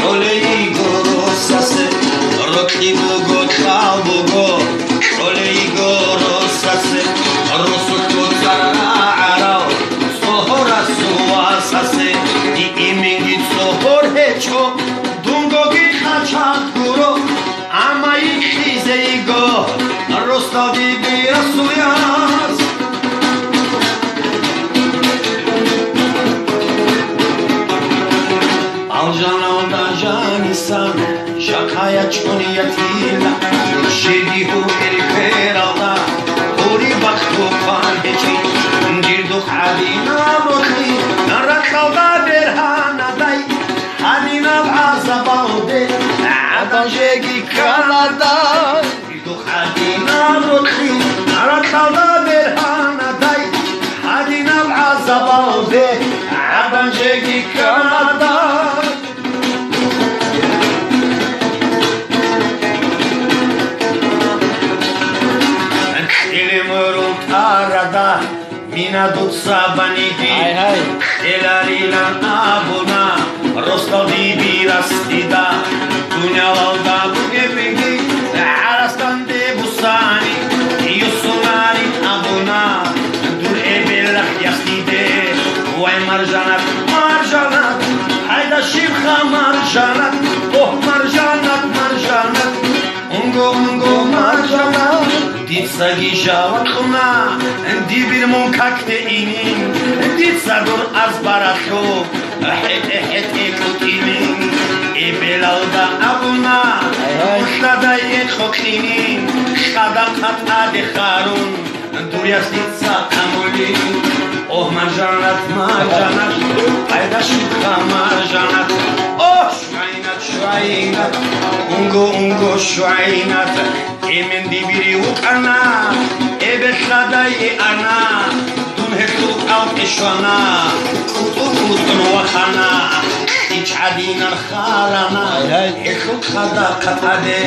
Olei gorosase, rokibu gotabugo. Olei gorosase, rosuku zararao. Sohora suasase, di imingi sohor hecho. Dungo gitachakuro, amai khizeigo. Rostadi birasuyas. Aljananda janisan, jakaya çoniyatila, şedihu elperada, ori baktu panheçi, dirdu hadina mokhi, narakalda berhanaday, hadina b'azabaude, adajegi kanada, dirdu hadina mokhi, narakalda berhanaday, hadina b'azabaude, adajegi kanada. Arada mina dutsa banidi elarilan abuna rostadi birastida dunyavalda bu gebegi arastan de busani yusunari abuna dur ebellah yastide vay marjanat marjanat hayda şibha marjanat oh marjanat marjanat ungo marjanat Ditsagi javakuna, di bir munkakte inin, ditsagur azbarakho, het ekutinin, ebelalda abuna, ushtada yekhokinin, shada kata dekharun, duryas ditsa kamolin, oh marjanat marjanat, ayda shukha marjanat, oh shwainat, ungo shwainat. Emin di biri ukana, ebeshaday ana, dun hetuk al eshwana, kutun wakana, ich adina kharana, hetuk khada katade,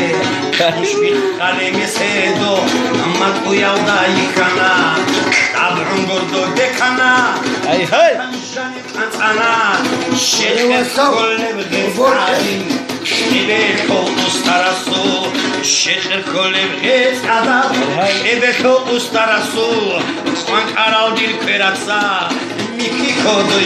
mushbih khale mesedo, amat uyalda yikana, tabun gordo dekana, tanshani kansana, shekhes kolle bghezadin. Ebeko ustarasu, şehir kolev et adam. Ebeko ustarasu, Juan Karal bir kıratsa, Miki kodu.